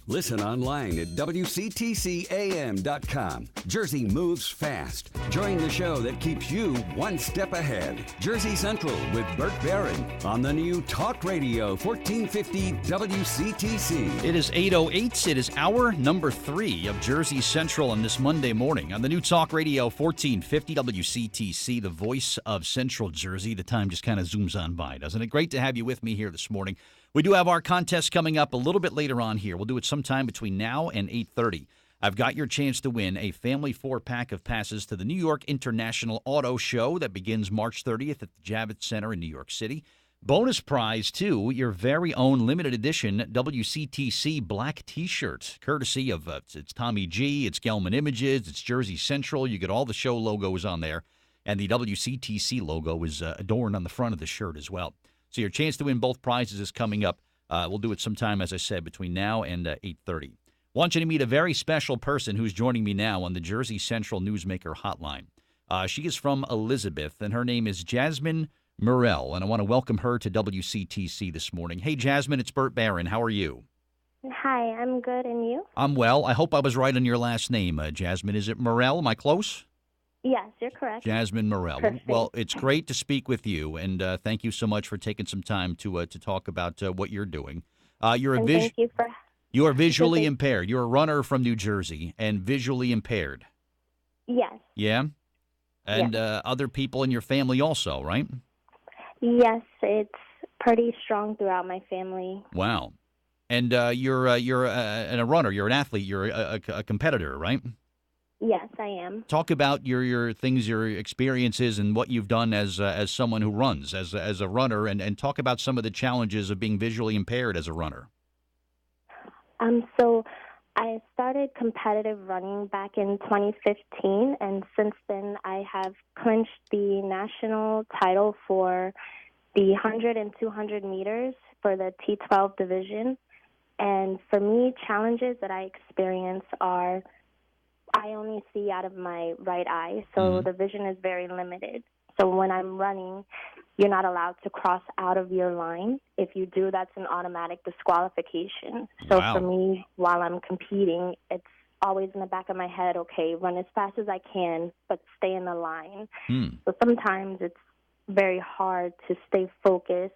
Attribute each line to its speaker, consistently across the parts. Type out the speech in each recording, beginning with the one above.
Speaker 1: Listen online at WCTCAM.com. Jersey moves fast. Join the show that keeps you one step ahead. Jersey Central with Burt Barron on the new Talk Radio 1450 WCTC.
Speaker 2: It is 8:08. It is hour number 3 of Jersey Central on this Monday morning on the new Talk Radio 1450 WCTC, the voice of Central Jersey. The time just kind of zooms on by, doesn't it? Great to have you with me here this morning. We do have our contest coming up a little bit later on here. We'll do it sometime between now and 8:30. I've got your chance to win a family 4-pack of passes to the New York International Auto Show that begins March 30th at the Javits Center in New York City. Bonus prize, too, your very own limited edition WCTC black T-shirt, courtesy of it's Tommy G, it's Gelman Images, it's Jersey Central. You get all the show logos on there, and the WCTC logo is adorned on the front of the shirt as well. So your chance to win both prizes is coming up. We'll do it sometime, as I said, between now and 8:30. Want you to meet a very special person who's joining me now on the Jersey Central Newsmaker Hotline. She is from Elizabeth, and her name is Jasmine Murrell, and I want to welcome her to WCTC this morning. Hey, Jasmine, it's Burt Barron. How are you?
Speaker 3: Hi, I'm good, and you?
Speaker 2: I'm well. I hope I was right on your last name, Jasmine. Is it Murrell? Am I close?
Speaker 3: Yes, you're correct.
Speaker 2: Jasmine Murrell.
Speaker 3: Perfect.
Speaker 2: Well, it's great to speak with you, and thank you so much for taking some time to talk about what you're doing.
Speaker 3: Thank you for.
Speaker 2: You are visually impaired. You're a runner from New Jersey and visually impaired.
Speaker 3: Yes.
Speaker 2: Yeah? And
Speaker 3: Yes.
Speaker 2: Other people in your family also, right?
Speaker 3: Yes, it's pretty strong throughout my family.
Speaker 2: Wow. And you're a runner. You're an athlete. You're a competitor, right?
Speaker 3: Yes, I am.
Speaker 2: Talk about your things, your experiences, and what you've done as someone who runs, as a runner, and talk about some of the challenges of being visually impaired as a runner.
Speaker 3: So I started competitive running back in 2015, and since then I have clinched the national title for the 100 and 200 meters for the T12 division. And for me, challenges that I experience are I only see out of my right eye, so the vision is very limited. So when I'm running, you're not allowed to cross out of your line. If you do, that's an automatic disqualification. So
Speaker 2: Wow.
Speaker 3: for me, while I'm competing, it's always in the back of my head, okay, run as fast as I can, but stay in the line. So sometimes it's very hard to stay focused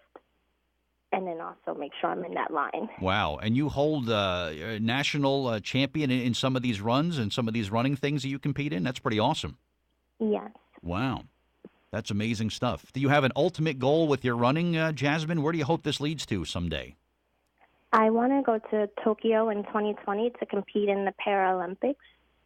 Speaker 3: and then also make sure I'm in that line.
Speaker 2: Wow. And you hold a national champion in some of these runs and some of these running things that you compete in? That's pretty awesome.
Speaker 3: Yes.
Speaker 2: Wow. That's amazing stuff. Do you have an ultimate goal with your running, Jasmine? Where do you hope this leads to someday?
Speaker 3: I want to go to Tokyo in 2020 to compete in the Paralympics.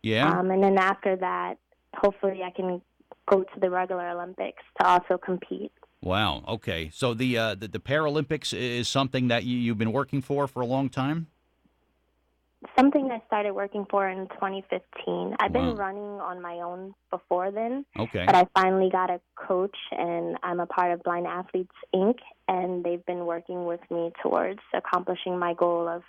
Speaker 2: Yeah?
Speaker 3: And then after that, hopefully I can go to the regular Olympics to also compete.
Speaker 2: Wow. Okay. So the Paralympics is something that you've been working for a long time?
Speaker 3: Something I started working for in 2015. I've
Speaker 2: Wow.
Speaker 3: been running on my own before then,
Speaker 2: Okay.
Speaker 3: but I finally got a coach, and I'm a part of Blind Athletes, Inc., and they've been working with me towards accomplishing my goal of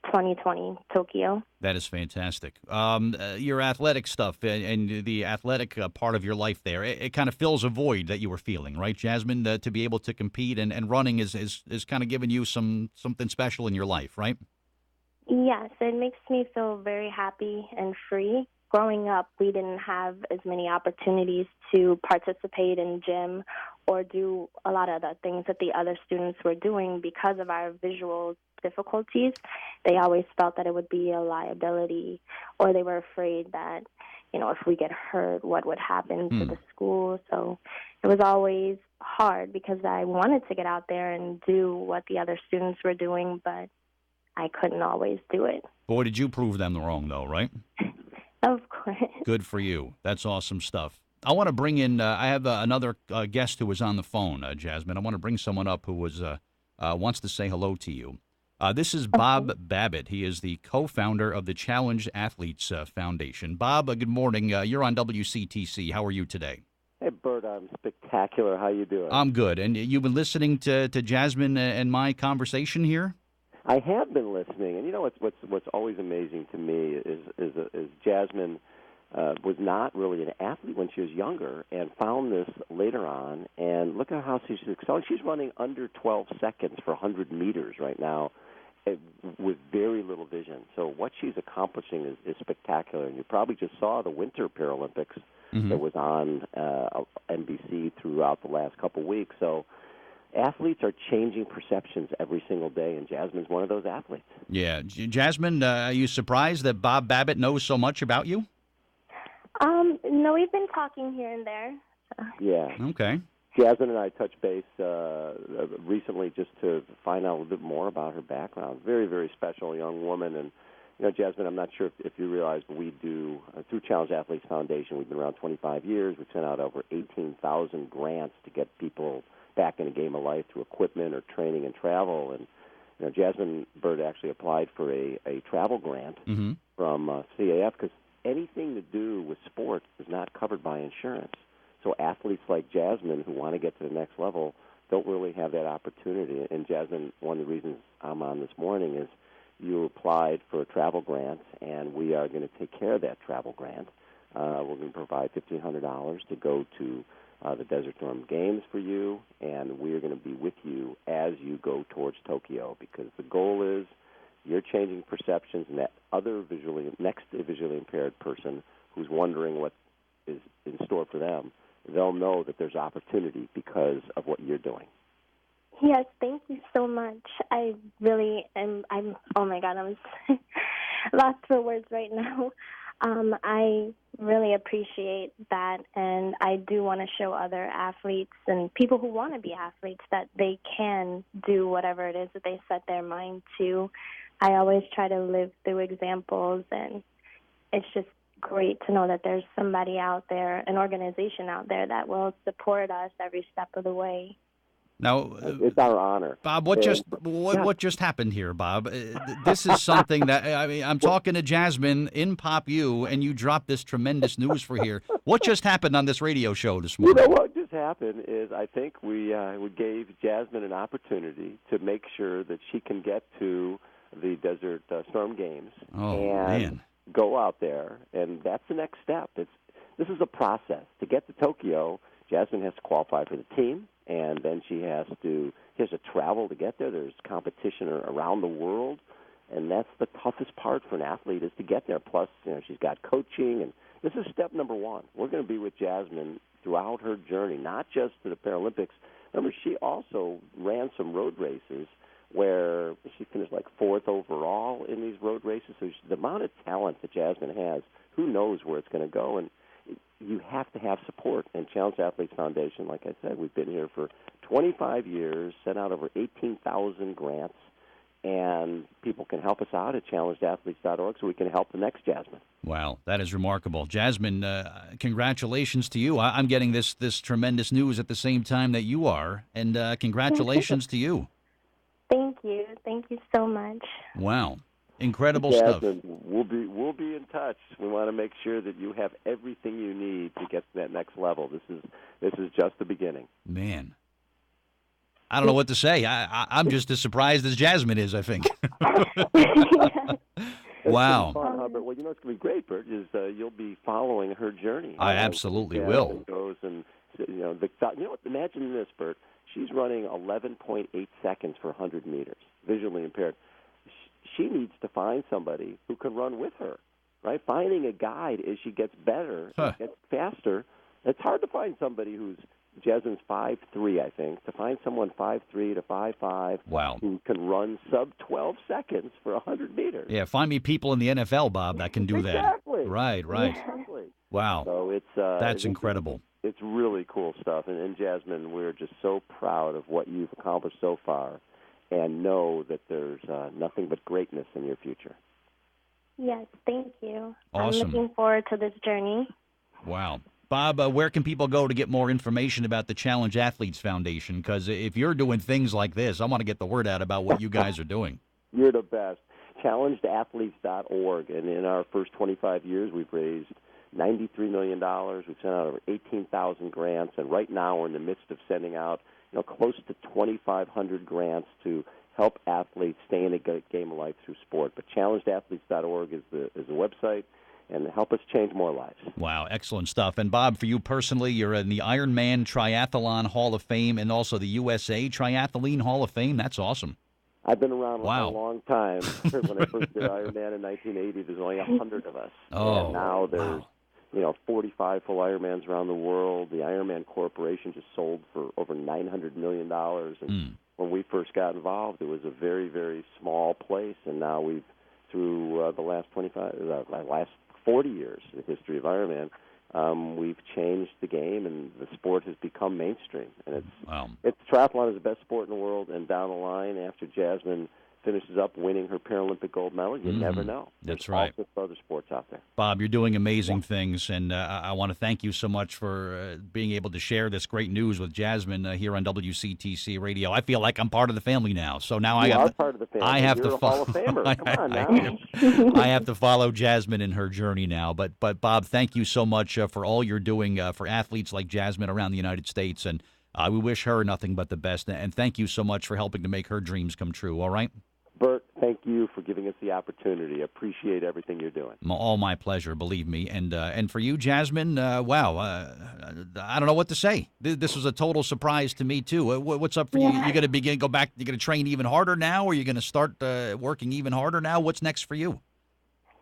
Speaker 3: 2020 Tokyo.
Speaker 2: That is fantastic. Your athletic stuff and the athletic part of your life there, it kind of fills a void that you were feeling, right, Jasmine? To be able to compete and running is kind of giving you something special in your life, right?
Speaker 3: Yes, it makes me feel very happy and free. Growing up, we didn't have as many opportunities to participate in gym or do a lot of the things that the other students were doing because of our visual difficulties. They always felt that it would be a liability, or they were afraid that, if we get hurt, what would happen to the school. So it was always hard because I wanted to get out there and do what the other students were doing, but I couldn't always do it.
Speaker 2: Boy, did you prove them wrong, though, right?
Speaker 3: Of course.
Speaker 2: Good for you. That's awesome stuff. I want to bring in, I have another guest who was on the phone, Jasmine. I want to bring someone up who wants to say hello to you. This is Bob Babbitt. He is the co-founder of the Challenged Athletes Foundation. Bob, good morning. You're on WCTC. How are you today?
Speaker 4: Hey, Bert, I'm spectacular. How you doing?
Speaker 2: I'm good. And you've been listening to Jasmine and my conversation here?
Speaker 4: I have been listening, and what's always amazing to me is Jasmine was not really an athlete when she was younger, and found this later on. And look at how she's excelling. She's running under 12 seconds for 100 meters right now, with very little vision. So what she's accomplishing is spectacular. And you probably just saw the Winter Paralympics that was on NBC throughout the last couple weeks. So athletes are changing perceptions every single day, and Jasmine's one of those athletes.
Speaker 2: Yeah. Jasmine, are you surprised that Bob Babbitt knows so much about you?
Speaker 3: No, we've been talking here and there. So.
Speaker 4: Yeah.
Speaker 2: Okay.
Speaker 4: Jasmine and I touched base recently just to find out a little bit more about her background. Very, very special young woman. And, Jasmine, I'm not sure if you realize, but we do, through Challenge Athletes Foundation, we've been around 25 years. We've sent out over 18,000 grants to get people back in a game of life through equipment or training and travel. And, Jasmine Bird actually applied for a travel grant from CAF because anything to do with sport is not covered by insurance. So athletes like Jasmine who want to get to the next level don't really have that opportunity. And Jasmine, one of the reasons I'm on this morning is you applied for a travel grant, and we are going to take care of that travel grant. We're going to provide $1,500 to go to the Desert Storm Games for you, and we are going to be with you as you go towards Tokyo, because the goal is you're changing perceptions, and that other next visually impaired person who's wondering what is in store for them, they'll know that there's opportunity because of what you're doing.
Speaker 3: Yes, thank you so much. I really am. Oh my God, I'm lost for words right now. I really appreciate that, and I do want to show other athletes and people who want to be athletes that they can do whatever it is that they set their mind to. I always try to live through examples, and it's just great to know that there's somebody out there, an organization out there that will support us every step of the way.
Speaker 2: Now,
Speaker 4: it's our honor,
Speaker 2: Bob. What just happened here, Bob? This is something that I'm talking to Jasmine in Pop U, and you dropped this tremendous news for here. What just happened on this radio show this morning?
Speaker 4: You know what just happened is I think we gave Jasmine an opportunity to make sure that she can get to the Desert Storm Games and go out there, and that's the next step. This is a process to get to Tokyo. Jasmine has to qualify for the team, and then she has to travel to get there. There's competition around the world, and that's the toughest part for an athlete is to get there. Plus, she's got coaching, and this is step number one. We're going to be with Jasmine throughout her journey, not just to the Paralympics. Remember, she also ran some road races where she finished like fourth overall in these road races. So the amount of talent that Jasmine has, who knows where it's going to go, and you have to have support. And Challenge Athletes Foundation, like I said, we've been here for 25 years, sent out over 18,000 grants, and people can help us out at challengedathletes.org so we can help the next Jasmine.
Speaker 2: Wow, that is remarkable. Jasmine, congratulations to you. I'm getting this tremendous news at the same time that you are, and congratulations to you.
Speaker 3: Thank you. Thank you so much.
Speaker 2: Wow. Incredible
Speaker 4: Jasmine,
Speaker 2: stuff.
Speaker 4: We'll be in touch. We want to make sure that you have everything you need to get to that next level. This is just the beginning.
Speaker 2: Man, I don't know what to say. I'm just as surprised as Jasmine is, I think. Wow.
Speaker 4: Fun, huh, Bert? Well, it's going to be great, Bert, is you'll be following her journey.
Speaker 2: I absolutely will.
Speaker 4: Goes and, imagine this, Bert. She's running 11.8 seconds for 100 meters, visually impaired. She needs to find somebody who can run with her, right? Finding a guide as she gets better, gets faster. It's hard to find somebody who's Jasmine's 5'3", I think. To find someone 5'3" to 5'5",
Speaker 2: wow,
Speaker 4: who can run sub 12 seconds for 100 meters.
Speaker 2: Yeah, find me people in the NFL, Bob, that can do that.
Speaker 4: Exactly.
Speaker 2: Right.
Speaker 4: Exactly.
Speaker 2: Wow.
Speaker 4: So
Speaker 2: that's incredible.
Speaker 4: It's really cool stuff. And Jasmine, we're just so proud of what you've accomplished so far, and know that there's nothing but greatness in your future.
Speaker 3: Yes, thank you.
Speaker 2: Awesome.
Speaker 3: I'm looking forward to this journey.
Speaker 2: Wow. Bob, where can people go to get more information about the Challenge Athletes Foundation? Because if you're doing things like this, I want to get the word out about what you guys are doing.
Speaker 4: You're the best. ChallengeAthletes.org. And in our first 25 years, we've raised $93 million. We've sent out over 18,000 grants. And right now we're in the midst of sending out close to 2,500 grants to help athletes stay in a game of life through sport. But challengedathletes.org is the website, and help us change more lives.
Speaker 2: Wow, excellent stuff. And Bob, for you personally, you're in the Ironman Triathlon Hall of Fame and also the USA Triathlete Hall of Fame. That's awesome.
Speaker 4: I've been around
Speaker 2: Wow.
Speaker 4: a long time. When I first did Ironman in 1980, there's only 100 of us.
Speaker 2: Oh,
Speaker 4: and now there's,
Speaker 2: wow.
Speaker 4: 45 full Ironmans around the world. The Ironman Corporation just sold for over $900 million. And when we first got involved, it was a very, very small place. And now we've, through the last 40 years, the history of Ironman, we've changed the game, and the sport has become mainstream. And triathlon is the best sport in the world. And down the line, after Jasmine finishes up winning her Paralympic gold medal, you never know.
Speaker 2: That's
Speaker 4: There's
Speaker 2: right.
Speaker 4: all sorts of other sports out there.
Speaker 2: Bob, you're doing amazing things, and I want to thank you so much for being able to share this great news with Jasmine here on WCTC Radio. I feel like I'm part of the family now, so now
Speaker 4: You are part of the family.
Speaker 2: I have
Speaker 4: You're
Speaker 2: to
Speaker 4: a Hall of Famer. Come on now.
Speaker 2: I have to follow Jasmine in her journey now. But Bob, thank you so much for all you're doing for athletes like Jasmine around the United States, and we wish her nothing but the best. And thank you so much for helping to make her dreams come true. All right.
Speaker 4: Bert, thank you for giving us the opportunity. Appreciate everything you're doing.
Speaker 2: All my pleasure, believe me. And for you, Jasmine, wow, I don't know what to say. This was a total surprise to me, too. What's up for you? You going to go back, you're going to train even harder now, or you're going to start working even harder now? What's next for you?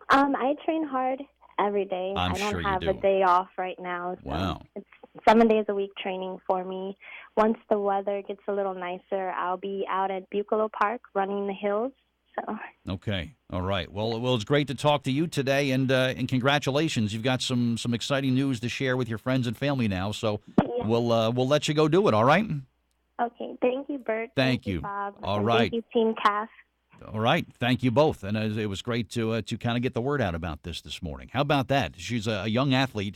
Speaker 3: I train hard every day.
Speaker 2: I
Speaker 3: don't have a day off right now. So
Speaker 2: wow.
Speaker 3: It's 7 days a week training for me. Once the weather gets a little nicer, I'll be out at Buccolo Park running the hills. So.
Speaker 2: Okay. All right. Well, it's great to talk to you today, and congratulations. You've got some exciting news to share with your friends and family now. So we'll let you go do it. All right.
Speaker 3: Okay. Thank you, Bert.
Speaker 2: Thank you,
Speaker 3: Bob.
Speaker 2: All
Speaker 3: and
Speaker 2: right.
Speaker 3: Thank you, Team CAF.
Speaker 2: All right. Thank you both. And it was great to kind of get the word out about this morning. How about that? She's a young athlete